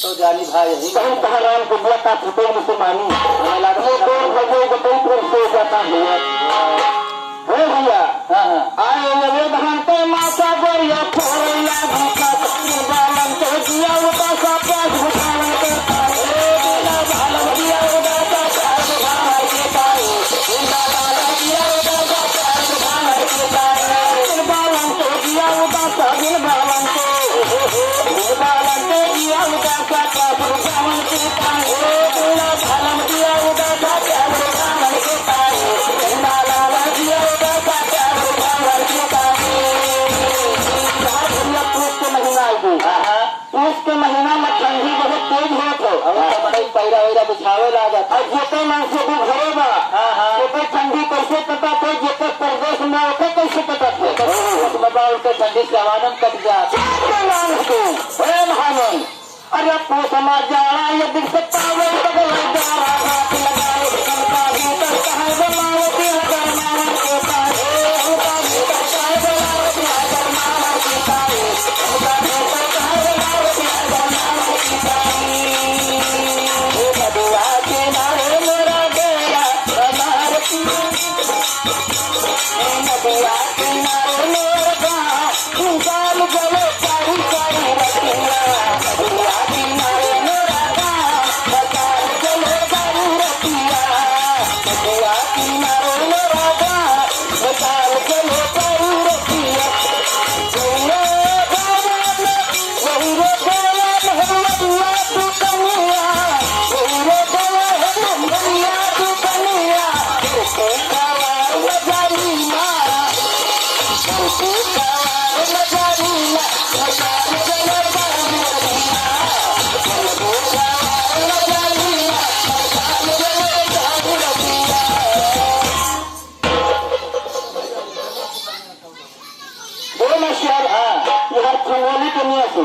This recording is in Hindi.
तो जानी भाई यही कहीं कहा राम को बुआ का फुटे मुसलमानी हमें लगा वो कौन भजो बताई फिर सो जाता हुआ है भैया। हाँ हाँ आए लगे धान पे माता गोरिया फोड़ैया भूखा बालन को दिया उदा सा पास भुखावन के बिना बालन दिया उदा सा पास भुखावन के पाए बिना बालन दिया उदा सा पास भुखावन के पाए बालन को दिया उदा सा बिन बालन को दिया उदा सा पास भुखावन के पाए बिना बालन दिया उदा सा पास भुखावन के पाए बिना बालन दिया उदा सा पास भुखावन के पाए। इसके महीना में ठंडी बहुत तेज होत हो अब तो बड़े पैरा वैरा बिछावे लागत और जेते मन से भी घरे बा हाँ हाँ जेते ठंडी कैसे पता थे जेते प्रदेश में ओके कैसे पता थे बाबा उनके ठंडी से आवानम कट जा भावन अरे पूछ समाज जाना ये दिख सकता है बगल जाना हाथ लगाए उनका भीतर कहाँ बनावती है करनावन के पाए उनका भीतर कहाँ बनावती है करनावन के पाए उनका भीतर कहाँ बनावती है करनावन के पाए नदिया किनारे मेरा डेरा हमारे नदिया किनारे मेरा गाँव इंसान जले चारू चारू रतिया नदिया किनारे मेरा गाँव बचार चले चारू रतिया नदिया किनारे मेरा गाँव बचार चले चारू रतिया वही रे गोला मोहम्मदिया तू कनिया वही रे गोला मोहम्मदिया तू कनिया उसके कावा नजारी माँ उसके कावा नजारी माँ बचार चले चारू रतिया उसके कावा नजारी माँ बचार चले चारू रतिया। बोलो मैं शेर हाँ ये हर खंगोली के नियत